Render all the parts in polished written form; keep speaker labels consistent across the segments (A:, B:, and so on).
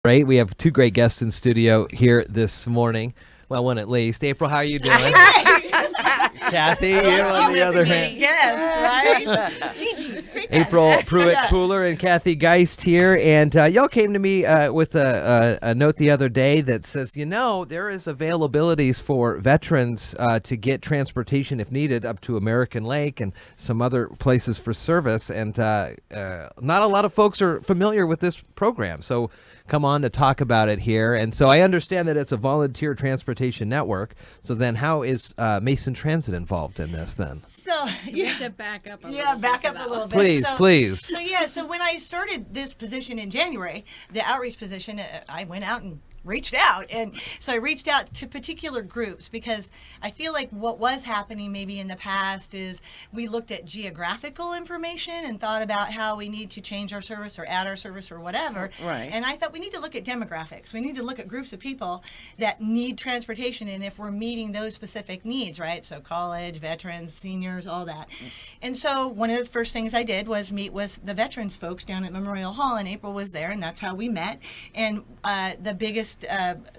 A: Right, we have two great guests in studio here this morning. Well, one at least. April, how are you doing? Kathy, you on the other hand.
B: Yes, right? Gigi.
A: April Pruitt-Pooler and Kathy Geist here, and y'all came to me with a note the other day that says, there is availabilities for veterans to get transportation if needed up to American Lake and some other places for service, and not a lot of folks are familiar with this program, so come on to talk about it here. And so I understand that it's a volunteer transportation network. So then how is Mason Transit involved in this then?
B: So
C: you have to back up a little bit.
B: Yeah, back up a little bit.
A: Please.
B: So when I started this position in January, the outreach position, I went out and reached out. And so I reached out to particular groups because I feel like what was happening maybe in the past is we looked at geographical information and thought about how we need to change our service or add our service or whatever.
C: Right.
B: And I thought we need to look at demographics. We need to look at groups of people that need transportation and if we're meeting those specific needs, right? So college, veterans, seniors, all that. And so one of the first things I did was meet with the veterans folks down at Memorial Hall, and April was there, and that's how we met. And the biggest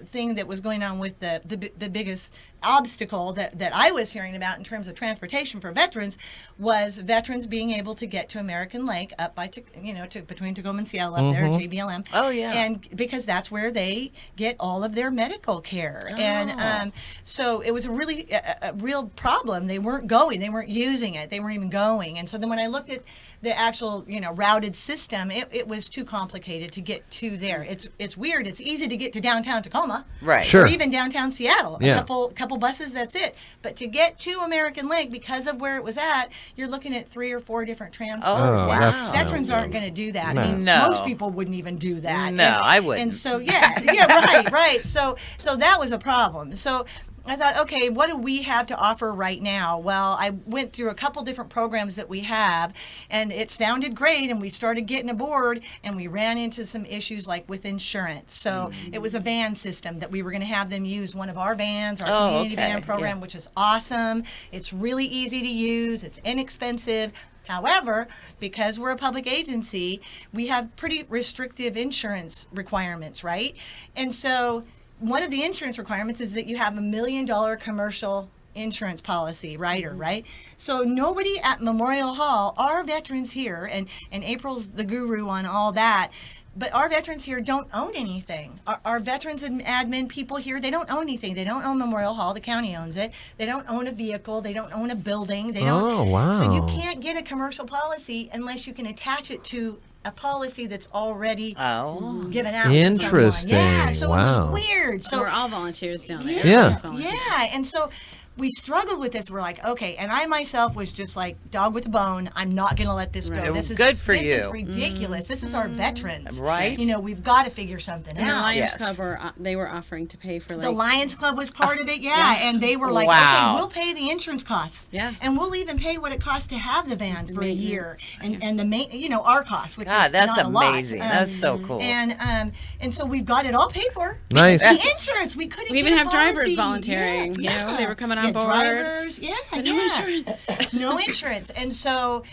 B: thing that was going on with the biggest obstacle that I was hearing about in terms of transportation for veterans was veterans being able to get to American Lake up by between Tacoma and Seattle up there, JBLM.
C: Oh yeah.
B: And because that's where they get all of their medical care. And so it was a real problem. They weren't going, they weren't using it, they weren't even going. And so then when I looked at the actual routed system, it was too complicated to get to there. It's weird. It's easy to get to downtown Tacoma,
C: Right.
A: Sure.
B: or even downtown Seattle.
A: Yeah.
B: A couple buses, that's it. But to get to American Lake, because of where it was at, you're looking at 3 or 4 different transfers.
C: Oh,
B: And
C: wow.
B: veterans aren't going to do that.
A: No.
B: I mean,
C: No.
B: most people wouldn't even do that.
C: No, I wouldn't.
B: And so right. So that was a problem. So I thought, okay, what do we have to offer right now? Well, I went through a couple different programs that we have, and it sounded great, and we started getting aboard, and we ran into some issues like with insurance. So it was a van system that we were going to have them use one of our vans, our community van program, which is awesome. It's really easy to use. It's inexpensive. However, because we're a public agency, we have pretty restrictive insurance requirements, right? And so one of the insurance requirements is that you have $1 million commercial insurance policy, right? So nobody at Memorial Hall, our veterans here, and April's the guru on all that, but our veterans here don't own anything. Our veterans and admin people here, they don't own anything. They don't own Memorial Hall. The county owns it. They don't own a vehicle. They don't own a building. They don't.
A: Oh, wow.
B: So you can't get a commercial policy unless you can attach it to a policy that's already given out.
A: Interesting.
B: To someone. Yeah, so
A: Wow.
B: it was weird. So
C: we're all volunteers down there.
A: Yeah.
B: yeah, and so we struggled with this. We're like, okay, and I myself was just like, dog with a bone. I'm not going to let this go.
C: Right.
B: This is
C: Good for
B: This is
C: you.
B: ridiculous. This is our veterans.
C: Right.
B: We've got to figure something
C: And the
B: out.
C: Lions
A: Yes.
C: Club they were offering to pay for
B: The Lions Club was part of it, and they were like,
C: Wow.
B: okay, we'll pay the insurance costs, and we'll even pay what it costs to have the van for a year, and the our costs, which
C: God,
B: is
C: that's
B: not
C: amazing.
B: a lot.
C: That's so cool.
B: And so we've got it all paid for.
A: Nice.
B: The insurance, we couldn't.
C: We even
B: get
C: have
B: a
C: drivers
B: policy.
C: volunteering.
B: Yeah,
C: They were coming on board.
B: Drivers,
C: But no insurance.
B: No insurance. And so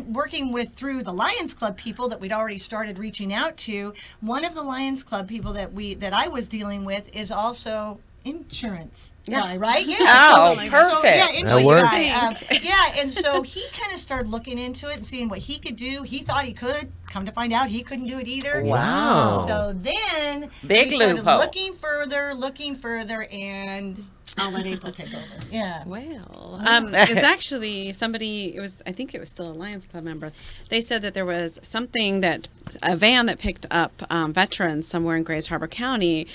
B: working through the Lions Club people that we'd already started reaching out to, one of the Lions Club people that I was dealing with is also insurance guy, right? Yeah.
C: Oh,
B: So,
C: perfect.
B: yeah,
A: That
B: insurance
A: works.
B: guy. And so he kind of started looking into it and seeing what he could do. He thought he could. Come to find out, he couldn't do it either.
A: Wow.
B: So then
C: Big
B: we started
C: loophole.
B: looking further, and I'll let April take over. Yeah.
C: Well, it's actually somebody, I think it was still a Lions Club member. They said that there was a van that picked up veterans somewhere in Grays Harbor County,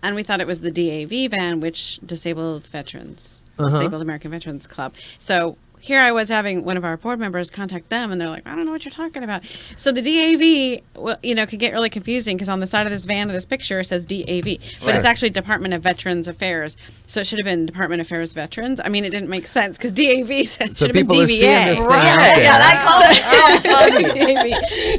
C: and we thought it was the DAV van, which Disabled American Veterans Club. So here I was having one of our board members contact them, and they're like, I don't know what you're talking about. So the DAV, could get really confusing because on the side of this van of this picture it says DAV, but it's actually Department of Veterans Affairs. So it should have been Department of Affairs Veterans. I mean, it didn't make sense because DAV should have been
A: people are
C: DVA.
A: seeing this thing
C: Right.
A: out there.
C: Yeah, that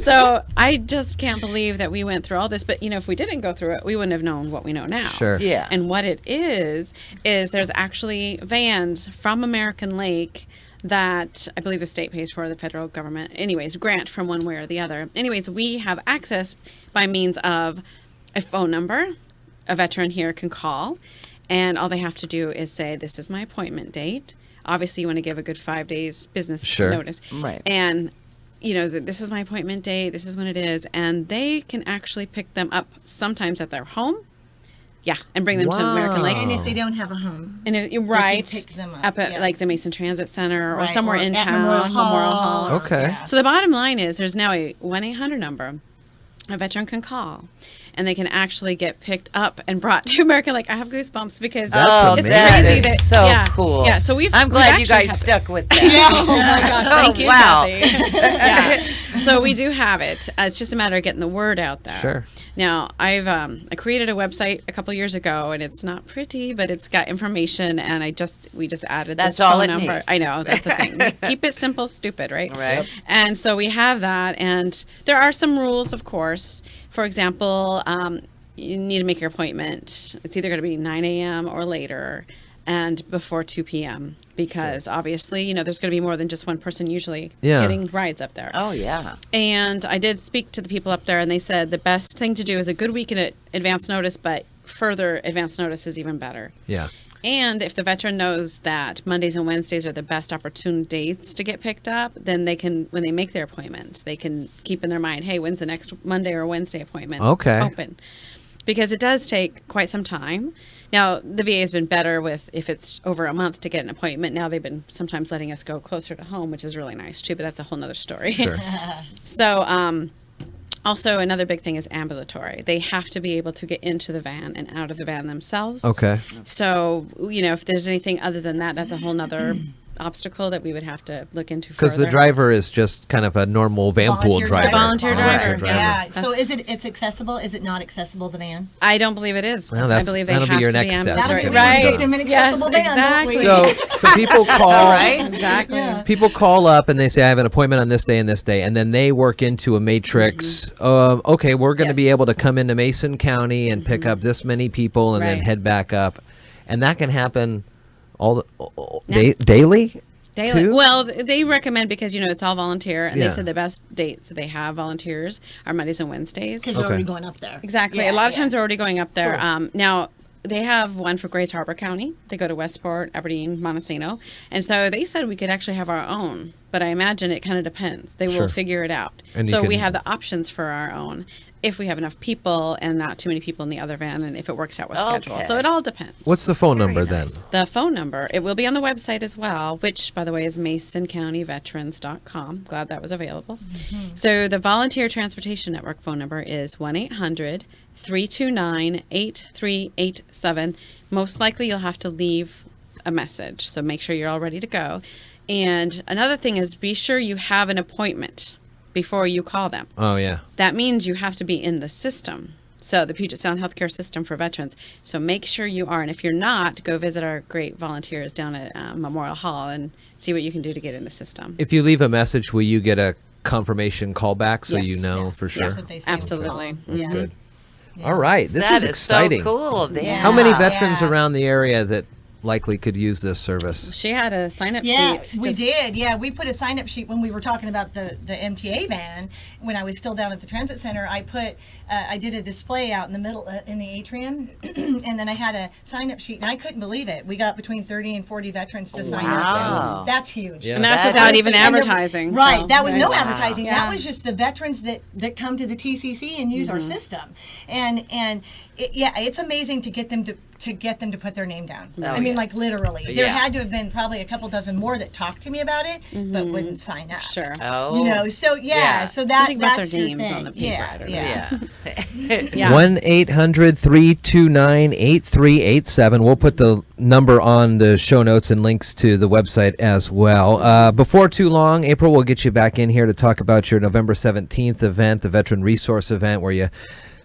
C: So I just can't believe that we went through all this. But if we didn't go through it, we wouldn't have known what we know now.
A: Sure.
C: Yeah. And what it is there's actually vans from American Lake that I believe the state pays for, the federal government. Anyways, grant from one way or the other. Anyways, we have access by means of a phone number a veteran here can call, and all they have to do is say, this is my appointment date. Obviously, you want to give a good 5 days business notice.
D: Right.
C: And, this is my appointment date. This is when it is. And they can actually pick them up sometimes at their home. Yeah, and bring them to American Lake.
B: And if they don't have a home,
C: And
B: you
C: right,
B: can pick them up,
C: at like the Mason Transit Center or
B: Right,
C: somewhere
B: or
C: in
B: at
C: town,
B: Memorial Hall.
A: Okay.
B: Yeah.
C: So the bottom line is there's now a 1-800 number a veteran can call, and they can actually get picked up and brought to American Lake. I have goosebumps because
A: That's
C: it's
A: amazing.
C: crazy
D: That is
C: that,
D: so cool.
C: Yeah, so
D: I'm glad you
C: actually
D: guys
C: had this.
D: stuck with that.
C: Oh my gosh, thank you,
D: wow.
C: Kathy. Yeah. So we do have it. It's just a matter of getting the word out there.
A: Sure.
C: Now, I created a website a couple years ago, and it's not pretty, but it's got information, and we just added
D: That's
C: this
D: all
C: phone
D: it
C: number.
D: needs.
C: I know, that's the thing. Keep it simple, stupid, right?
D: Right. Yep.
C: And so we have that, and there are some rules, of course. For example, you need to make your appointment. It's either going to be 9 a.m. or later, and before 2 p.m. because obviously, there's going to be more than just one person usually getting rides up there.
D: Oh, yeah.
C: And I did speak to the people up there, and they said the best thing to do is a good week in advance notice, but further advance notice is even better.
A: Yeah.
C: And if the veteran knows that Mondays and Wednesdays are the best opportune dates to get picked up, then they can, when they make their appointments, they can keep in their mind, hey, when's the next Monday or Wednesday appointment open? Because it does take quite some time. Now, the VA has been better with if it's over a month to get an appointment. Now they've been sometimes letting us go closer to home, which is really nice too, but that's a whole nother story.
A: Sure.
C: So, also, another big thing is ambulatory. They have to be able to get into the van and out of the van themselves.
A: Okay.
C: So, if there's anything other than that, that's a whole nother obstacle that we would have to look into
A: Because the
C: further.
A: driver is just kind of a normal van pool
B: Volunteer
A: driver.
C: The volunteer driver.
B: Yeah. So it's accessible? Is it not accessible, the van?
C: I don't believe it is.
A: Well,
C: I believe they
A: that'll
C: have
A: be your
C: to
A: next step.
C: ambulatory.
A: That'll be
C: Right.
A: one
B: Get them an
C: Yes,
B: accessible van, don't we?
C: exactly.
A: So people call.
D: Right?
C: Exactly.
B: Yeah.
A: People call up and they say, I have an appointment on this day and this day, and then they work into a matrix. Okay, we're going to be
B: Yes.
A: able to come into Mason County and pick up this many people and then
C: Right.
A: head back up. And that can happen daily?
C: Daily.
A: Too?
C: Well, they recommend because it's all volunteer, and
A: Yeah.
C: they said the best dates that they have volunteers are Mondays and Wednesdays.
B: Because they're
A: Okay.
B: already going up there.
C: Exactly.
B: Yeah,
C: a lot of
B: yeah.
C: times they're already going up there.
B: Cool.
C: Now they have one for Grays Harbor County. They go to Westport, Aberdeen, Montesano, and so they said we could actually have our own. But I imagine it kind of depends. They
A: Sure.
C: will figure it out.
A: And you
C: So we
A: can-
C: have the options for our own if we have enough people and not too many people in the other van, and if it works out with schedule.
D: Okay.
C: So it all depends.
A: What's the phone number then?
C: The phone number, it will be on the website as well, which, by the way, is masoncountyveterans.com. Glad that was available. So the Volunteer Transportation Network phone number is 1-800-329-8387. Most likely you'll have to leave a message, so make sure you're all ready to go. And another thing is be sure you have an appointment before you call them.
A: Oh, yeah.
C: That means you have to be in the system. So the Puget Sound Healthcare System for Veterans. So make sure you are. And if you're not, go visit our great volunteers down at Memorial Hall and see what you can do to get in the system.
A: If you leave a message, will you get a confirmation call back so
C: Yes.
A: you know
B: Yeah.
A: for sure?
B: That's what they say.
C: Absolutely.
A: That's
C: Mhm.
A: good. All right. This
D: That
A: is exciting.
D: so cool.
B: Yeah.
A: How many
B: Yeah.
A: veterans
B: Yeah.
A: around the area that likely could use this service?
C: She had a sign-up
B: Yeah,
C: sheet.
B: we
C: just-
B: did. Yeah, we put a sign-up sheet when we were talking about the MTA van. When I was still down at the transit center, I did a display out in the middle in the atrium, and then I had a sign-up sheet, and I couldn't believe it. We got between 30 and 40 veterans to sign
D: Wow.
B: up. That's huge.
A: Yeah.
C: And that's
D: That
C: without
D: is-
C: even
B: And
C: advertising.
B: right,
C: so-
B: that was no
D: Wow.
B: advertising.
C: Yeah.
B: That was just the veterans that come to the TCC and use our system. And it's amazing to get them to put their name down.
D: Oh,
B: I mean,
D: yeah.
B: like literally. There
D: Yeah.
B: had to have been probably a couple dozen more that talked to me about it, but wouldn't sign up.
C: Sure.
D: Oh.
B: So
D: Yeah.
B: so that
C: Think about
B: that's
C: their
B: your
C: names
B: thing.
C: on the paper, I don't know.
D: Yeah.
C: Yeah.
A: 1-800-329-8387. We'll put the number on the show notes and links to the website as well. Before too long, April, we'll get you back in here to talk about your November 17th event, the Veteran Resource Event, where you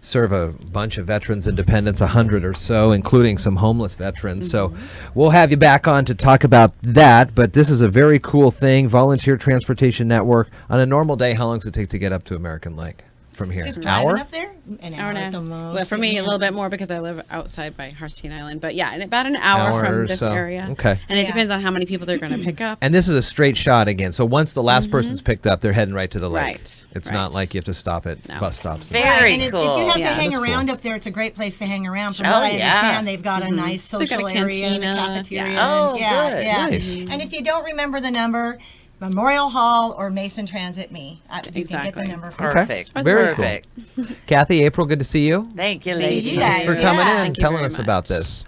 A: serve a bunch of veterans and dependents, 100 or so, including some homeless veterans. So we'll have you back on to talk about that. But this is a very cool thing, Volunteer Transportation Network. On a normal day, how long does it take to get up to American Lake? from here?
B: Just
A: An
B: driving
A: hour?
B: up there? An
C: Hour
B: hour
C: and
B: at the
C: a
B: most.
C: Well, for me, a little bit more because I live outside by Harstein Island. But yeah, and about an hour
A: Hour or
C: from this
A: so.
C: area.
A: Okay.
C: And it
B: Yeah.
C: depends on how many people they're going to pick up.
A: And this is a straight shot again. So once the last person's picked up, they're heading right to the lake.
C: Right,
A: It's
C: right.
A: not like you have to stop at
C: No.
A: bus stops.
D: Very
B: Right, and if
D: cool.
B: you have
C: Yeah.
B: to hang
A: That's cool.
B: around up there, it's a great place to hang around. From
D: Oh,
B: what I
D: yeah.
B: understand, they've got a nice
C: They've got
B: social
C: a
B: area and a
C: cantina.
B: cafeteria.
C: Yeah.
D: Oh,
B: and, yeah,
D: good.
B: yeah.
A: Nice.
B: And if you don't remember the number, Memorial Hall or Mason Transit me. You can get the
C: Exactly.
B: number from
A: Okay.
D: Perfect.
A: Very
D: Perfect.
A: cool. Kathy, April, good to see you.
D: Thank you,
B: See
D: ladies.
B: you
A: Thanks
B: guys.
A: for coming
B: Yeah.
A: in and
C: Thank you
A: telling
C: very
A: us about
C: much.
A: this.